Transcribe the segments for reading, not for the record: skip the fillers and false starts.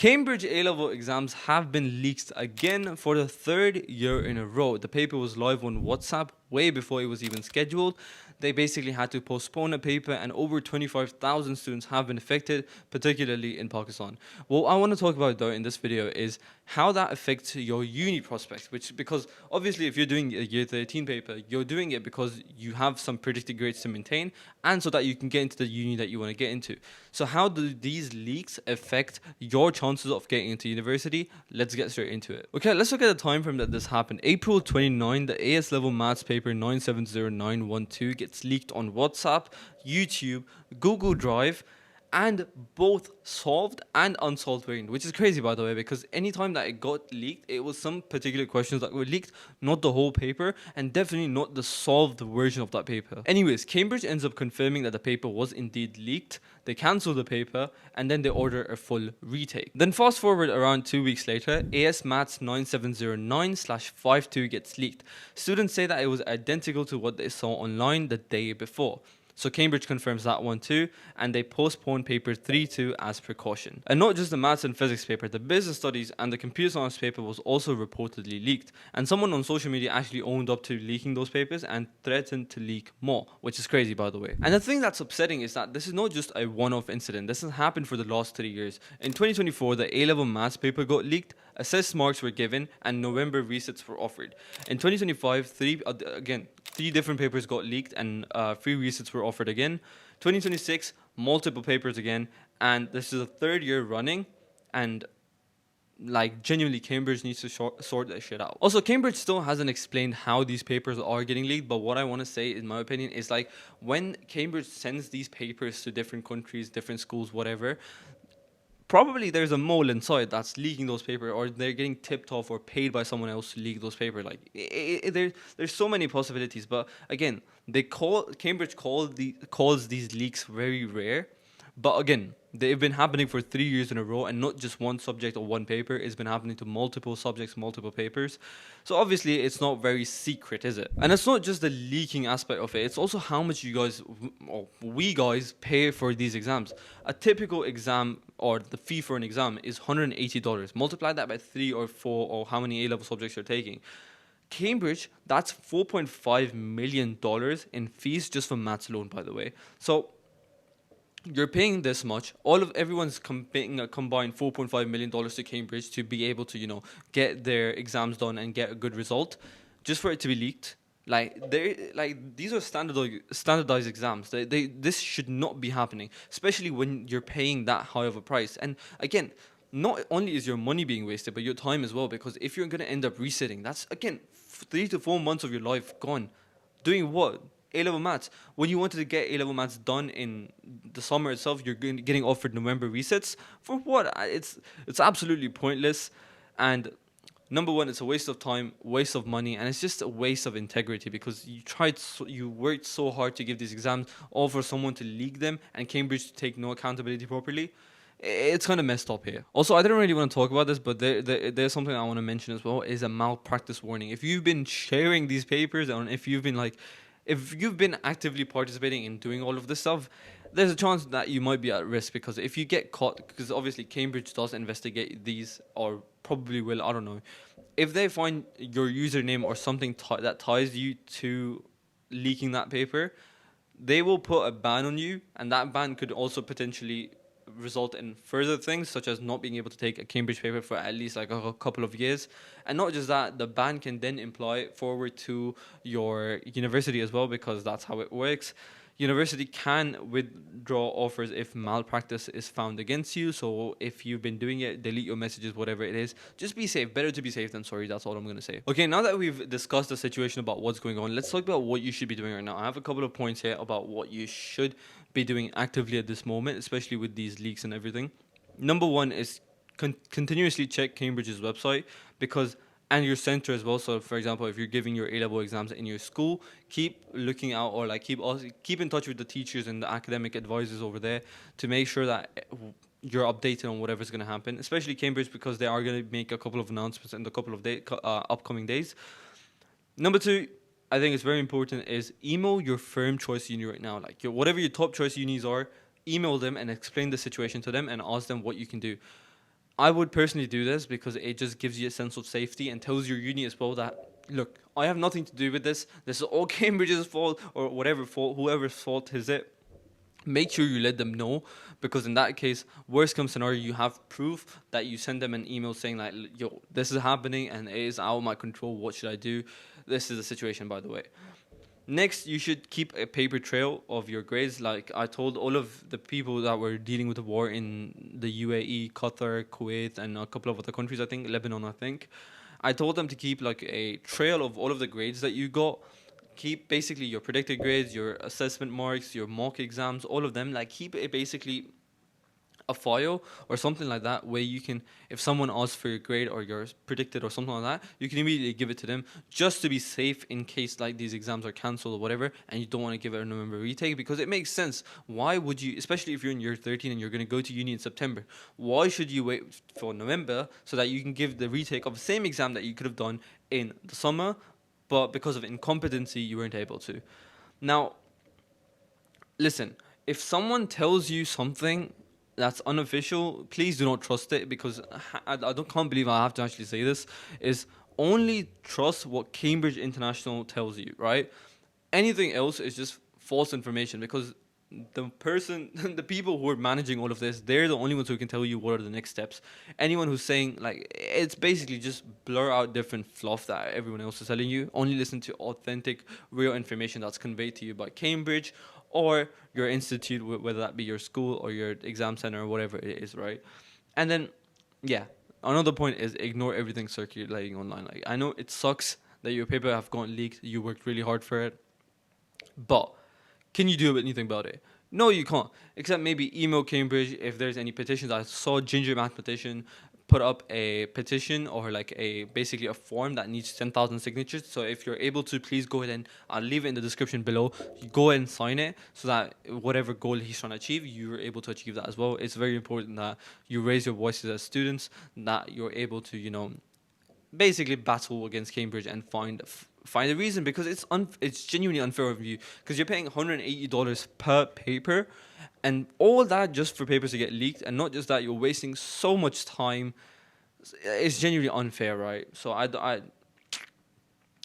Cambridge A-level exams have been leaked again for the third year in a row. The paper was live on WhatsApp way before it was even scheduled. They basically had to postpone a paper, and over 25,000 students have been affected, particularly in Pakistan. What I want to talk about though in this video is how that affects your uni prospects, because obviously if you're doing a year 13 paper, you're doing it because you have some predicted grades to maintain and so that you can get into the uni that you want to get into. So how do these leaks affect your chances of getting into university? Let's get straight into it. Okay, let's look at the time frame that this happened. April 29, the AS level maths paper 970912 gets leaked on WhatsApp, YouTube, Google Drive, and both solved and unsolved variant, which is crazy by the way, because anytime that it got leaked, it was some particular questions that were leaked, not the whole paper, and definitely not the solved version of that paper. Anyways, Cambridge ends up confirming that the paper was indeed leaked. They cancel the paper and then they order a full retake. Then fast forward around 2 weeks later, AS Maths 9709/52 gets leaked. Students say that it was identical to what they saw online the day before. So Cambridge confirms that one too, and they postpone paper 3-2 as precaution. And not just the maths and physics paper, the business studies and the computer science paper was also reportedly leaked. And someone on social media actually owned up to leaking those papers and threatened to leak more, which is crazy by the way. And the thing that's upsetting is that this is not just a one-off incident. This has happened for the last 3 years. In 2024, the A-level maths paper got leaked, assessed marks were given, and November resets were offered. In 2025, three different papers got leaked and free resets were offered again. 2026, multiple papers again, and this is the third year running, and like genuinely Cambridge needs to sort that shit out. Also, Cambridge still hasn't explained how these papers are getting leaked, but what I want to say in my opinion is like when Cambridge sends these papers to different countries, different schools, whatever, probably there's a mole inside that's leaking those papers, or they're getting tipped off or paid by someone else to leak those papers. Like there's so many possibilities, but again, Cambridge calls these leaks very rare. But again, they've been happening for 3 years in a row, and not just one subject or one paper. It's been happening to multiple subjects, multiple papers. So obviously, it's not very secret, is it? And it's not just the leaking aspect of it. It's also how much you guys, or we guys, pay for these exams. A typical exam or the fee for an exam is $180. Multiply that by 3 or 4 or how many A-level subjects you're taking. Cambridge, that's $4.5 million in fees just for maths alone, by the way. So you're paying this much. Everyone's paying a combined $4.5 million to Cambridge to be able to, get their exams done and get a good result, just for it to be leaked. These are standardized exams. This should not be happening, especially when you're paying that high of a price. And again, not only is your money being wasted, but your time as well. Because if you're gonna end up resitting, that's again 3 to 4 months of your life gone. Doing what? A-level maths. When you wanted to get A-level maths done in the summer itself, you're getting offered November resets. For what? It's absolutely pointless. And number one, it's a waste of time, waste of money, and it's just a waste of integrity, because you worked so hard to give these exams, all for someone to leak them and Cambridge to take no accountability properly. It's kind of messed up here. Also, I didn't really want to talk about this, but there's something I want to mention as well, is a malpractice warning. If you've been sharing these papers, and if you've been actively participating in doing all of this stuff, there's a chance that you might be at risk, because if you get caught, because obviously Cambridge does investigate these, or probably will, I don't know. If they find your username or something that ties you to leaking that paper, they will put a ban on you, and that ban could also potentially result in further things, such as not being able to take a Cambridge paper for at least like a couple of years. And not just that, the ban can then imply forward to your university as well, because that's how it works. University can withdraw offers if malpractice is found against you. So if you've been doing it, delete your messages, whatever it is. Just be safe. Better to be safe than sorry. That's all I'm going to say. Okay, now that we've discussed the situation about what's going on, let's talk about what you should be doing right now. I have a couple of points here about what you should be doing actively at this moment, especially with these leaks and everything. Number one is continuously check Cambridge's website, and your center as well. So for example, if you're giving your A-level exams in your school, keep looking out, or like keep in touch with the teachers and the academic advisors over there to make sure that you're updated on whatever's going to happen, especially Cambridge, because they are going to make a couple of announcements in the couple of upcoming days. Number two, I think it's very important, is email your firm choice uni right now. Like whatever your top choice unis are, email them and explain the situation to them and ask them what you can do. I would personally do this because it just gives you a sense of safety and tells your uni as well that, look, I have nothing to do with this. This is all Cambridge's fault or whatever fault, whoever's fault is it. Make sure you let them know, because in that case, worst come scenario, you have proof that you send them an email saying like, yo, this is happening and it is out of my control. What should I do? This is the situation, by the way. Next, you should keep a paper trail of your grades. Like I told all of the people that were dealing with the war in the UAE, Qatar, Kuwait, and a couple of other countries, I think, Lebanon, I think. I told them to keep like a trail of all of the grades that you got. Keep basically your predicted grades, your assessment marks, your mock exams, all of them. Like keep it basically a file or something like that where you can, if someone asks for your grade or your predicted or something like that, you can immediately give it to them just to be safe in case like these exams are cancelled or whatever and you don't want to give it a November retake, because it makes sense. Why would you, especially if you're in year 13 and you're going to go to uni in September, why should you wait for November so that you can give the retake of the same exam that you could have done in the summer, but because of incompetency you weren't able to? Now listen, if someone tells you something that's unofficial, please do not trust it, because can't believe I have to actually say this, is only trust what Cambridge International tells you, right? Anything else is just false information, because the person, the people who are managing all of this, they're the only ones who can tell you what are the next steps. Anyone who's saying, like, it's basically just blur out different fluff that everyone else is telling you. Only listen to authentic, real information that's conveyed to you by Cambridge or your institute, whether that be your school or your exam center or whatever it is, right? And then, yeah, another point is ignore everything circulating online. Like, I know it sucks that your paper have gotten leaked, you worked really hard for it, but can you do anything about it? No, you can't. Except maybe email Cambridge if there's any petitions. I saw Ginger Math Petition put up a petition, or like a basically a form that needs 10,000 signatures. So if you're able to, please go ahead and I'll leave it in the description below. You go ahead and sign it so that whatever goal he's trying to achieve, you're able to achieve that as well. It's very important that you raise your voices as students, that you're able to, basically battle against Cambridge and find a reason, because it's genuinely unfair of you, because you're paying $180 per paper, and all that just for papers to get leaked. And not just that, you're wasting so much time. It's genuinely unfair, right? So I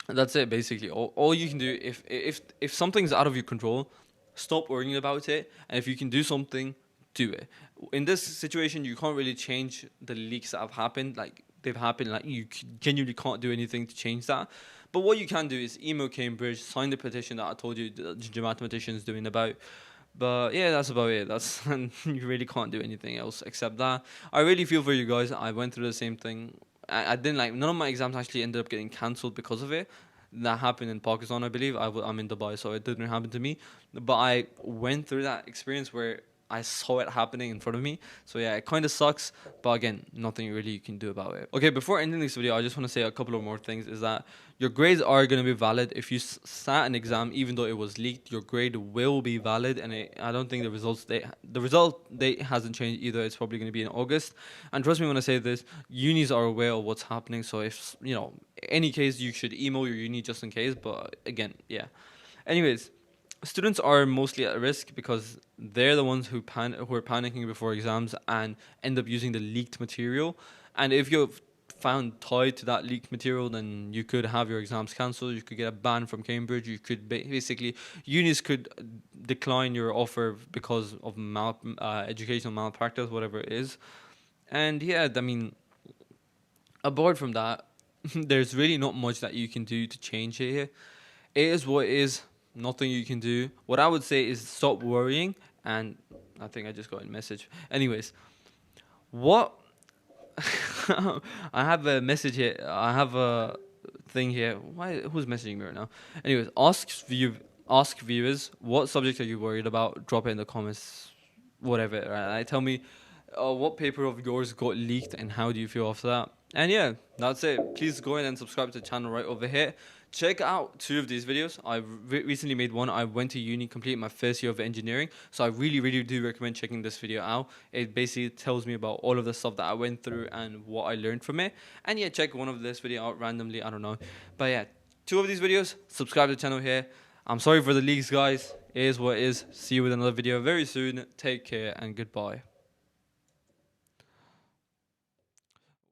that's it basically. All you can do, if something's out of your control, stop worrying about it, and if you can do something, do it. In this situation, you can't really change the leaks that have happened. Like, they've happened. Like, you genuinely can't do anything to change that. But what you can do is email Cambridge, sign the petition that I told you the Jamaat petition is doing about. But yeah, that's about it. That's you really can't do anything else except that. I really feel for you guys. I went through the same thing. I didn't like, none of my exams actually ended up getting cancelled because of it. That happened in Pakistan, I believe. I'm in Dubai, so it didn't happen to me. But I went through that experience where I saw it happening in front of me. So yeah, it kind of sucks, but again, nothing really you can do about it. Okay, before ending this video, I just want to say a couple of more things. Is that your grades are going to be valid. If you sat an exam, even though it was leaked, your grade will be valid. And I don't think the result date hasn't changed either. It's probably going to be in August. And trust me when I say this, unis are aware of what's happening. So if, any case, you should email your uni just in case. But again, yeah. Anyways, students are mostly at risk because they're the ones who are panicking before exams and end up using the leaked material. And if you're found tied to that leaked material, then you could have your exams cancelled. You could get a ban from Cambridge. You could basically, unis could decline your offer because of educational malpractice, whatever it is. And yeah, I mean, apart from that, there's really not much that you can do to change it here. It is what it is. Nothing you can do. What I would say is stop worrying. And I think I just got a message. Anyways, what I have a message here. I have a thing here. Who's messaging me right now? Anyways, ask viewers, what subject are you worried about? Drop it in the comments. Whatever. Right? Tell me what paper of yours got leaked and how do you feel after that? And yeah, that's it. Please go in and subscribe to the channel right over here. Check out 2 of these videos. I recently made one. I went to uni, completed my first year of engineering. So I really, really do recommend checking this video out. It basically tells me about all of the stuff that I went through and what I learned from it. And yeah, check one of this video out randomly. I don't know. But yeah, 2 of these videos. Subscribe to the channel here. I'm sorry for the leaks, guys. It is what it is. See you with another video very soon. Take care and goodbye.